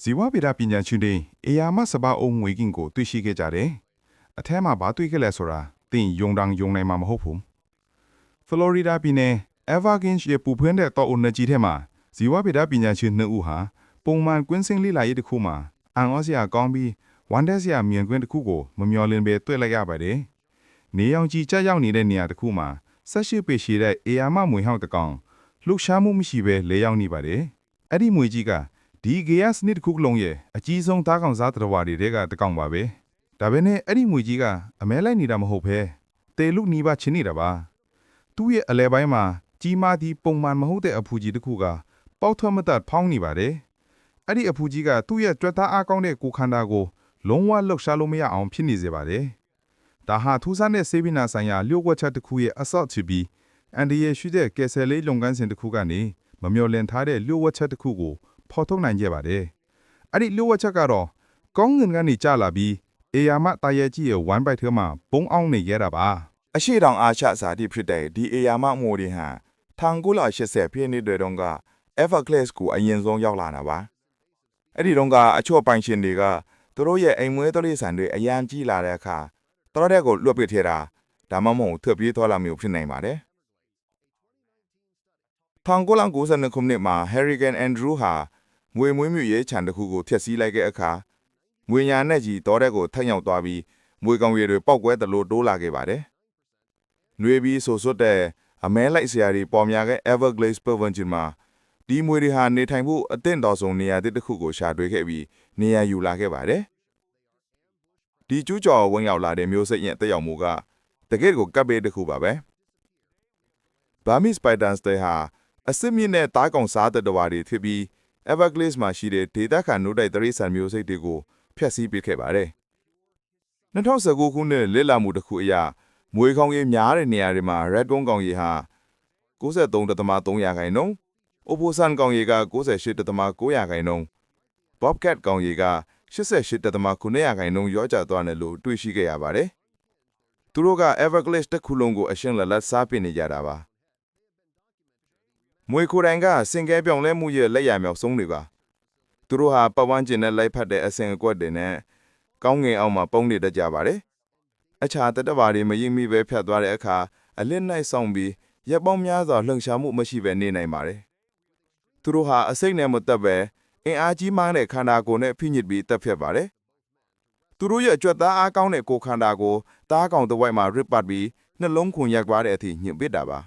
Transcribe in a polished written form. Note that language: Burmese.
ဇီဝဗေဒပညာရှင်တွေအေယာမစပါအုံငွေကင်းကိုတွေ့ရှိခဲ့ကြတယ်။အထဲမှာဘာတွေ့ခဲ့လဲဆိုတာသင်ယုံနိုင်မှာမဟုတ်ဘူး။ဖလော်ရီဒါပြည်နယ်အဗာကင်းရဲ့ပူဖွင့်တဲ့တောအုံနကြီးထဲမှာဇီဝဗေဒပညာရှင်2ဦးဟာပုံမှန်ကွင်းစင်းလေ့လာရေးတစ်ခုမှာအန်အောစရာကောင်းပြီးဝန်ဒက်စရာမြင်ကွင်းတစ်ခုကိုမမျှော်လင့်ပဲတွေ့လိုက်ရပါတယ်။နေအောင်ကြီးကြောက်ရောက်နေတဲ့နေရာတစ်ခုမှာ18ပေရှိတဲ့အေယာမမွေဟောက်တကောင်လှုပ်ရှားမှုမရှိပဲလဲရောက်နေပါတယ်။အဲ့ဒီမွေကြီးကဒီဂေယစနစ်တစ်ခုလုံးရဲ့အကြီးဆုံးသားကောင်စားတော်ဝါတွေကတကောင်ပါပဲဒါပဲနဲ့အဲ့ဒီမွေကြီးကအမဲလိုက်နေတာမဟုတ်ဘဲတေလူနီးပါချင်းနေတာပါသူ့ရဲ့အလဲပိုင်းမှာကြီးမားသည့်ပုံမှန်မဟုတ်တဲ့အဖူကြီးတစ်ခုကပေါက်ထွက်မတတ်ဖောင်းနေပါတယ်အဲ့ဒီအဖူကြီးကသူ့ရဲ့ကြွက်သားအားကောင်းတဲ့ကိုခန္ဓာကိုလုံးဝလှုပ်ရှားလို့မရအောင်ဖြစ်နေစေပါတယ်ဒါဟာထူးဆန်းတဲ့ဆေးပညာဆိုင်ရာလျှို့ဝှက်ချက်တစ်ခုရဲ့အဆော့ချပြီးအန်ဒီရဲ့ရှိတဲ့ကယ်ဆယ်လေးလုပ်ငန်းစဉ်တစ်ခုကနေမမျှော်လင့်ထားတဲ့လျှို့ဝှက်ချက်တစ်ခုကိုဖော်ထုတ်နိုင်ခဲ့ပါတယ်။အဲ့ဒီလျှို့ဝှက်ချက်ကတော့ကောင်းငင်ကနေကျလာပြီးအေယာမတာရဲကြီးရဲ့ဝိုင်းပိုက်ထဲမှာပုံအောင်နေရတာပါ။ အရှိတောင်အာရှဇာတိဖြစ်တဲ့ဒီအေယာမမိုဒီဟန်1980ပြည့်နှစ်တွေတုန်းက Everglades ကိုအရင်ဆုံးရောက်လာတာပါ။အဲ့ဒီတုန်းကအချို့ပိုင်ရှင်တွေကသူတို့ရဲ့အိမ်မွေးတိရစ္ဆာန်တွေအရန်ကြီးလာတဲ့အခါသူတို့တဲ့ကိုလွတ်ပစ်ထဲတာဒါမှမဟုတ်ထွက်ပြေးသွားလာမျိုးဖြစ်နိုင်ပါတယ်။1992ခုနှစ်မှာ Hurricane Andrew ဟာမွေမွေးမြူရေးခြံတစ်ခုကိုဖျက်ဆီးလိုက်တဲ့အခါမွေညာနဲ့ကြီးတောတဲ့ကိုထက်ရောက်သွားပြီးမွေကောင်ရည်တွေပောက်ကွဲသလိုတိုးလာခဲ့ပါတယ်။နှွေပြီးဆိုစွတ်တဲ့အမဲလိုက်စရာတွေပေါ်များတဲ့ Everglades ပတ်ဝန်းကျင်မှာဒီမွေတွေဟာနေထိုင်ဖို့အသင့်တော်ဆုံးနေရာတစ်ခုကိုရှာတွေ့ခဲ့ပြီးနေရာယူလာခဲ့ပါတယ်။ဒီကျူးကျော်ဝင်ရောက်လာတဲ့မျိုးစိတ်ရဲ့တက်ရောက်မှုကတကယ့်ကိုကပ်ပေးတစ်ခုပါပဲ။ Burmese spiders တွေဟာအစစ်မြင့်တဲ့တားကောင်စားတဲ့တော်ဝါတွေဖြစ်ပြီး Everglades မှာရှိတဲ့ဒေသခံနို့တိုက်တရိษံမျိုးစိတ်တွေကိုဖျက်ဆီးပစ်ခဲ့ပါတယ်။2019ခုနှစ်လစ်လာမှုတစ်ခုအရမွေကောင်ရေများတဲ့နေရာတွေမှာ Red Bone ကောင်ရေဟာ93.3%, Opossum ကောင်ရေက98.9%, Bobcat ကောင်ရေက88.9%ရောကျသွားတယ်လို့တွေ့ရှိခဲ့ရပါတယ်။သူတို့က Everglades တစ်ခုလုံးကိုအရှင်းလက်စားပစ်နေကြတာပါ။မွေခိုတိုင်ကစင်ကဲပြောင်းလဲမှုရဲ့လက်ရမြောက်ဆုံးတွေပါသူတို့ဟာပတ်ဝန်းကျင်နဲ့လိုက်ဖက်တဲ့အစင်အကွက်တွေနဲ့ကောင်းငင်အောင်မှာပုံနေတတ်ကြပါတယ်အခြားတက်တဘာတွေမရင်မိပဲဖြတ်သွားတဲ့အခါအလစ်နိုင်ဆောင်ပြီးရက်ပေါင်းများစွာလှုပ်ရှားမှုမရှိပဲနေနိုင်ပါတယ်သူတို့ဟာအစိတ်နဲ့မတက်ပဲအင်အားကြီးမှန်းတဲ့ခန္ဓာကိုယ်နဲ့ဖိညစ်ပြီးတက်ဖြတ်ပါတယ်သူတို့ရဲ့အကြွက်သားအားကောင်းတဲ့ကိုယ်ခန္ဓာကိုတားကောင်တစ်ဝိုက်မှာရစ်ပတ်ပြီးနှလုံးခွန်ရက်သွားတဲ့အထိညှစ်ပစ်တာပါ